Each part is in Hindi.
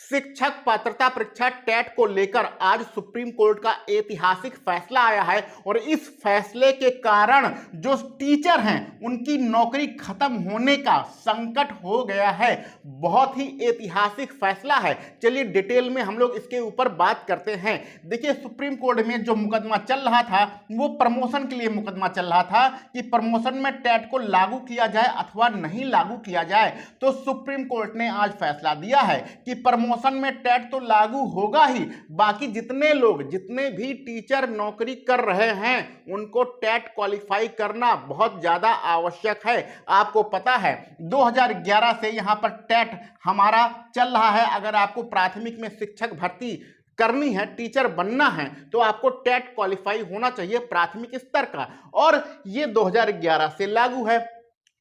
शिक्षक पात्रता परीक्षा टेट को लेकर आज सुप्रीम कोर्ट का ऐतिहासिक फैसला आया है और इस फैसले के कारण जो टीचर हैं उनकी नौकरी खत्म होने का संकट हो गया है। बहुत ही ऐतिहासिक फैसला है। चलिए डिटेल में हम लोग इसके ऊपर बात करते हैं। देखिए, सुप्रीम कोर्ट में जो मुकदमा चल रहा था वो प्रमोशन के लिए मुकदमा चल रहा था कि प्रमोशन में टेट को लागू किया जाए अथवा नहीं लागू किया जाए। तो सुप्रीम कोर्ट ने आज फैसला दिया है कि प्रमोशन में टेट तो लागू होगा ही, बाकी जितने भी टीचर नौकरी कर रहे हैं उनको टेट क्वालिफाई करना बहुत ज्यादा आवश्यक है। आपको पता है 2011 से यहां पर टेट हमारा चल रहा है। अगर आपको प्राथमिक में शिक्षक भर्ती करनी है, टीचर बनना है, तो आपको टेट क्वालिफाई होना चाहिए प्राथमिक स्तर का, और ये 2011 से लागू है।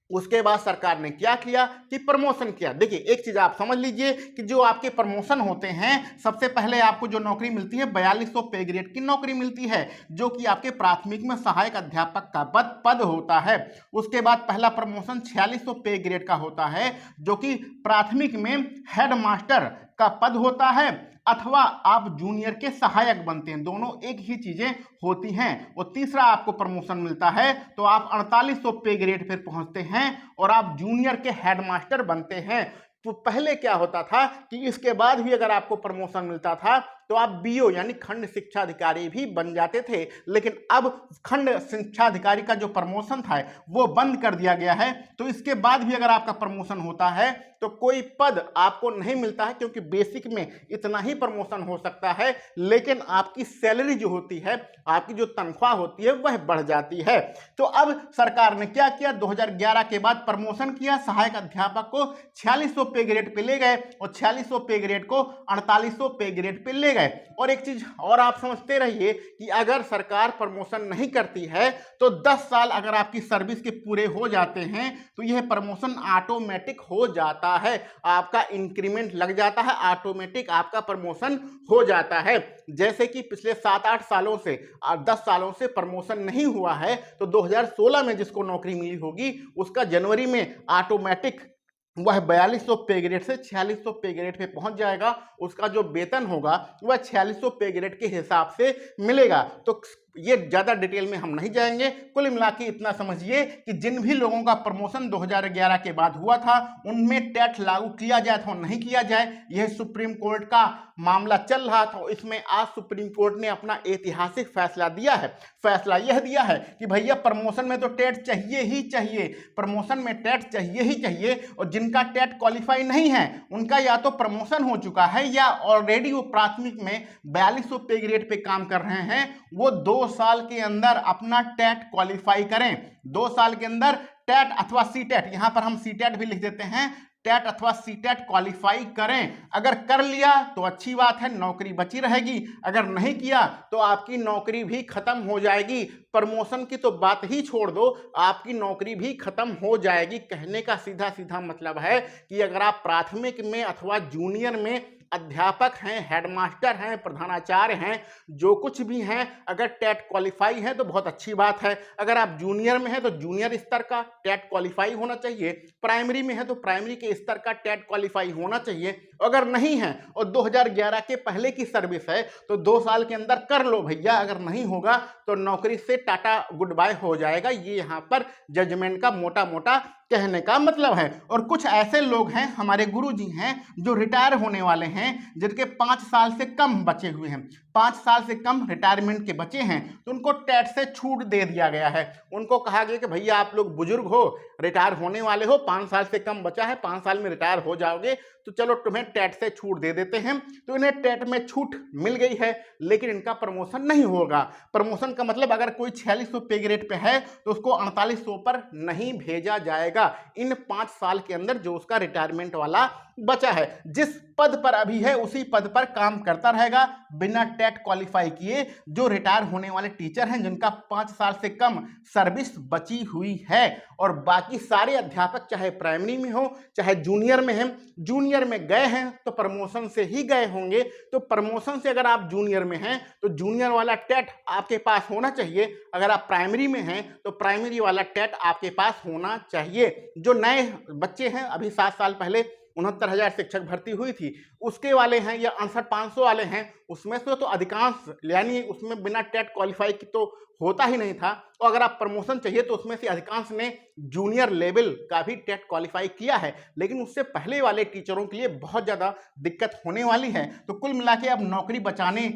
उसके बाद सरकार ने क्या किया कि प्रमोशन किया। देखिए, एक चीज आप समझ लीजिए कि जो आपके प्रमोशन होते हैं, सबसे पहले आपको जो नौकरी मिलती है 4200 पे ग्रेड की नौकरी मिलती है, जो कि आपके प्राथमिक में सहायक अध्यापक का पद होता है। उसके बाद पहला प्रमोशन 4600 पे ग्रेड का होता है, जो कि प्राथमिक में हेड मास्टर का पद होता है, अथवा आप जूनियर के सहायक बनते हैं। दोनों एक ही चीजें होती हैं। और तीसरा आपको प्रमोशन मिलता है तो आप 4800 पे ग्रेड पर पहुंचते हैं और आप जूनियर के हेडमास्टर बनते हैं। तो पहले क्या होता था कि इसके बाद भी अगर आपको प्रमोशन मिलता था तो आप बीओ यानी खंड शिक्षा अधिकारी भी बन जाते थे, लेकिन अब खंड शिक्षा अधिकारी का जो प्रमोशन था वो बंद कर दिया गया है। तो इसके बाद भी अगर आपका प्रमोशन होता है तो कोई पद आपको नहीं मिलता है, क्योंकि बेसिक में इतना ही प्रमोशन हो सकता है, लेकिन आपकी सैलरी जो होती है, आपकी जो तनख्वाह होती है वह बढ़ जाती है। तो अब सरकार ने क्या किया, 2011 के बाद प्रमोशन किया, सहायक अध्यापक को 4600 पे ग्रेड पे ले गए और 4600 पे ग्रेड को 4800 पे ग्रेड पे ले गए। और एक चीज और आप समझते रहिए कि अगर सरकार प्रमोशन नहीं करती है तो 10 साल अगर आपकी सर्विस के पूरे हो जाते हैं तो यह प्रमोशन ऑटोमेटिक हो जाता है, आपका इंक्रीमेंट लग जाता है, ऑटोमेटिक आपका प्रमोशन हो जाता है। जैसे कि पिछले 7-8 सालों से 10 सालों से प्रमोशन नहीं हुआ है, तो 2016 में जिसको नौकरी मिली होगी उसका जनवरी में ऑटोमेटिक वह 4200 पे ग्रेड से 4600 पे ग्रेड पे पहुंच जाएगा। उसका जो वेतन होगा वह 4600 पे ग्रेड के हिसाब से मिलेगा। तो ये ज्यादा डिटेल में हम नहीं जाएंगे। कुल मिला के इतना समझिए कि जिन भी लोगों का प्रमोशन 2011 के बाद हुआ था उनमें टेट लागू किया जाए अथवा नहीं किया जाए, यह सुप्रीम कोर्ट का मामला चल रहा था। इसमें आज सुप्रीम कोर्ट ने अपना ऐतिहासिक फैसला दिया है। फैसला यह दिया है कि भैया प्रमोशन में तो टेट चाहिए ही चाहिए, प्रमोशन में टेट चाहिए ही चाहिए, और जिनका टेट क्वालिफाई नहीं है उनका या तो प्रमोशन हो चुका है या ऑलरेडी वो प्राथमिक में 4200 पे ग्रेड पे काम कर रहे हैं, वो 2 साल के अंदर अपना टेट क्वालिफाई करें। 2 साल के अंदर टेट अथवा सीटेट, यहां पर हम सीटेट भी लिख देते हैं, टेट अथवा सीटेट क्वालिफाई करें। अगर कर लिया तो अच्छी बात है, नौकरी बची रहेगी, अगर नहीं किया तो आपकी नौकरी भी खत्म हो जाएगी। प्रमोशन की तो बात ही छोड़ दो, आपकी नौकरी भी खत्म हो जाएगी। कहने का सीधा सीधा मतलब है कि अगर आप प्राथमिक में अथवा जूनियर में अध्यापक हैं, हेडमास्टर हैं, प्रधानाचार्य हैं, जो कुछ भी हैं, अगर टेट क्वालिफाई है तो बहुत अच्छी बात है। अगर आप जूनियर में हैं तो जूनियर स्तर का टेट क्वालिफाई होना चाहिए, प्राइमरी में है तो प्राइमरी के स्तर का टेट क्वालिफाई होना चाहिए। अगर नहीं है और 2011 के पहले की सर्विस है तो 2 साल के अंदर कर लो भैया, अगर नहीं होगा तो नौकरी से टाटा गुड बाय हो जाएगा। ये यहाँ पर जजमेंट का मोटा मोटा कहने का मतलब है। और कुछ ऐसे लोग हैं, हमारे गुरुजी हैं, जो रिटायर होने वाले हैं, जिनके 5 साल से कम बचे हुए हैं, 5 साल से कम रिटायरमेंट के बचे हैं, तो उनको टेट से छूट दे दिया गया है। उनको कहा गया कि भैया आप लोग बुजुर्ग हो, रिटायर होने वाले हो, 5 साल से कम बचा है, 5 साल में रिटायर हो जाओगे, तो चलो तुम्हें टेट से छूट दे देते हैं। तो इन्हें टेट में छूट मिल गई है, लेकिन इनका प्रमोशन नहीं होगा। प्रमोशन का मतलब अगर कोई 4600 पे ग्रेड पे है तो उसको 4800 पर नहीं भेजा जाएगा इन 5 साल के अंदर जो उसका रिटायरमेंट वाला बचा है। जिस पद पर अभी है उसी पद पर काम करता रहेगा बिना टेट क्वालिफाई किए। जो रिटायर होने वाले टीचर हैं जिनका 5 साल से कम सर्विस बची हुई है, और बाकी सारे अध्यापक चाहे प्राइमरी में हो चाहे जूनियर में हैं, जूनियर में गए हैं तो प्रमोशन से ही गए होंगे। तो प्रमोशन से अगर आप जूनियर में हैं तो जूनियर वाला टेट आपके पास होना चाहिए, अगर आप प्राइमरी में हैं तो प्राइमरी वाला टेट आपके पास होना चाहिए। जो नए बच्चे हैं, अभी 7 साल पहले 69,000 शिक्षक भर्ती हुई थी, उसके वाले हैं या 69,500 वाले हैं, उसमें से तो अधिकांश, यानी उसमें बिना टेट क्वालिफाई की तो होता ही नहीं था। और अगर आप प्रमोशन चाहिए तो उसमें से अधिकांश ने जूनियर लेवल का भी टेट क्वालिफाई किया है, लेकिन उससे पहले वाले टीचरों के लिए बहुत ज़्यादा दिक्कत होने वाली है। तो कुल मिला के अब नौकरी बचाने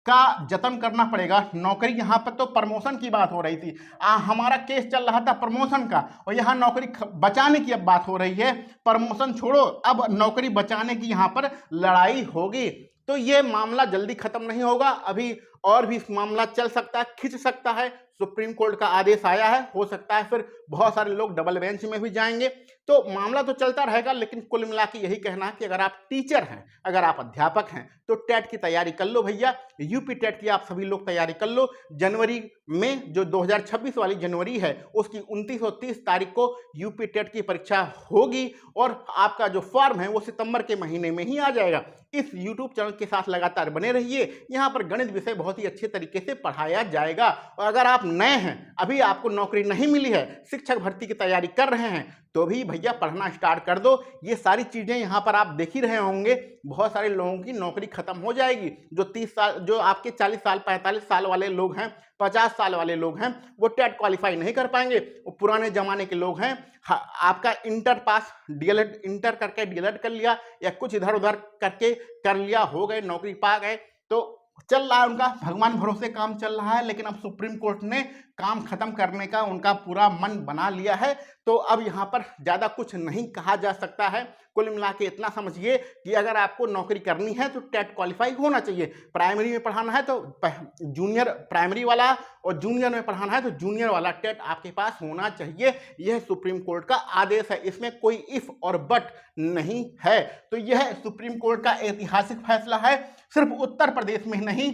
का जतन करना पड़ेगा। नौकरी, यहाँ पर तो प्रमोशन की बात हो रही थी, हमारा केस चल रहा था प्रमोशन का, और यहाँ नौकरी बचाने की अब बात हो रही है। प्रमोशन छोड़ो, अब नौकरी बचाने की यहाँ पर लड़ाई होगी। तो ये मामला जल्दी खत्म नहीं होगा, अभी और भी मामला चल सकता है, खिंच सकता है। सुप्रीम कोर्ट का आदेश आया है, हो सकता है फिर बहुत सारे लोग डबल बेंच में भी जाएंगे, तो मामला तो चलता रहेगा। लेकिन कुल मिला के यही कहना है कि अगर आप टीचर हैं, अगर आप अध्यापक हैं, तो टेट की तैयारी कर लो भैया। यूपी टेट की आप सभी लोग तैयारी कर लो। जनवरी में, जो 2026 वाली जनवरी है, उसकी 29 और 30 तारीख को यूपी टेट की परीक्षा होगी, और आपका जो फॉर्म है वो सितंबर के महीने में ही आ जाएगा। इस यूट्यूब चैनल के साथ लगातार बने रहिए, यहाँ पर गणित विषय बहुत ही अच्छे तरीके से पढ़ाया जाएगा। और अगर आप नए हैं, अभी आपको नौकरी नहीं मिली है, शिक्षक भर्ती की तैयारी कर रहे हैं, तो भी भैया पढ़ना स्टार्ट कर दो। ये सारी चीज़ें यहाँ पर आप देख ही रहे होंगे, बहुत सारे लोगों की नौकरी खत्म हो जाएगी। जो 30 साल, जो आपके 40 साल 45 साल वाले लोग हैं, 50 साल वाले लोग हैं, वो टेट क्वालिफाई नहीं कर पाएंगे। वो पुराने जमाने के लोग हैं, आपका इंटर पास, डीएलएड, इंटर करके डीएलएड कर लिया या कुछ इधर उधर करके कर लिया, हो गए, नौकरी पा गए, तो चल रहा है उनका, भगवान भरोसे काम चल रहा है। लेकिन अब सुप्रीम कोर्ट ने काम खत्म करने का उनका पूरा मन बना लिया है, तो अब यहाँ पर ज़्यादा कुछ नहीं कहा जा सकता है। कुल मिला के इतना समझिए कि अगर आपको नौकरी करनी है तो टेट क्वालिफाई होना चाहिए। प्राइमरी में पढ़ाना है तो जूनियर प्राइमरी वाला, और जूनियर में पढ़ाना है तो जूनियर वाला टेट आपके पास होना चाहिए। यह सुप्रीम कोर्ट का आदेश है, इसमें कोई इफ और बट नहीं है। तो यह सुप्रीम कोर्ट का ऐतिहासिक फैसला है। सिर्फ उत्तर प्रदेश में नहीं,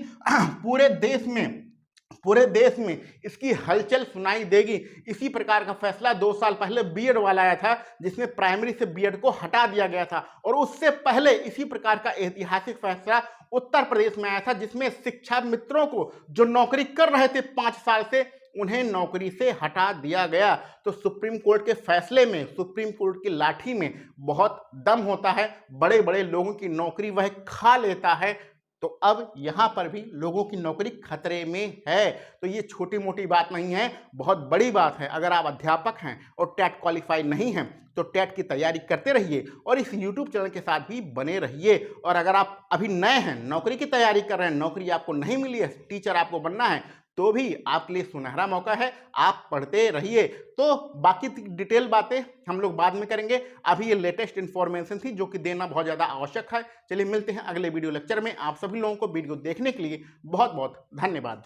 पूरे देश में इसकी हलचल सुनाई देगी। इसी प्रकार का फैसला 2 साल पहले बीएड वाला आया था, जिसमें प्राइमरी से बीएड को हटा दिया गया था, और उससे पहले इसी प्रकार का ऐतिहासिक फैसला उत्तर प्रदेश में आया था, जिसमें शिक्षा मित्रों को, जो नौकरी कर रहे थे 5 साल से, उन्हें नौकरी से हटा दिया गया। तो सुप्रीम कोर्ट के फैसले में, सुप्रीम कोर्ट की लाठी में बहुत दम होता है। बड़े बड़े लोगों की नौकरी वह खा लेता है। तो अब यहाँ पर भी लोगों की नौकरी खतरे में है। तो ये छोटी मोटी बात नहीं है, बहुत बड़ी बात है। अगर आप अध्यापक हैं और टेट क्वालिफाई नहीं हैं, तो टेट की तैयारी करते रहिए और इस यूट्यूब चैनल के साथ भी बने रहिए। और अगर आप अभी नए हैं, नौकरी की तैयारी कर रहे हैं, नौकरी आपको नहीं मिली है, टीचर आपको बनना है, तो भी आपके लिए सुनहरा मौका है, आप पढ़ते रहिए। तो बाकी डिटेल बातें हम लोग बाद में करेंगे। अभी ये लेटेस्ट इन्फॉर्मेशन थी जो कि देना बहुत ज़्यादा आवश्यक है। चलिए मिलते हैं अगले वीडियो लेक्चर में। आप सभी लोगों को वीडियो देखने के लिए बहुत बहुत धन्यवाद।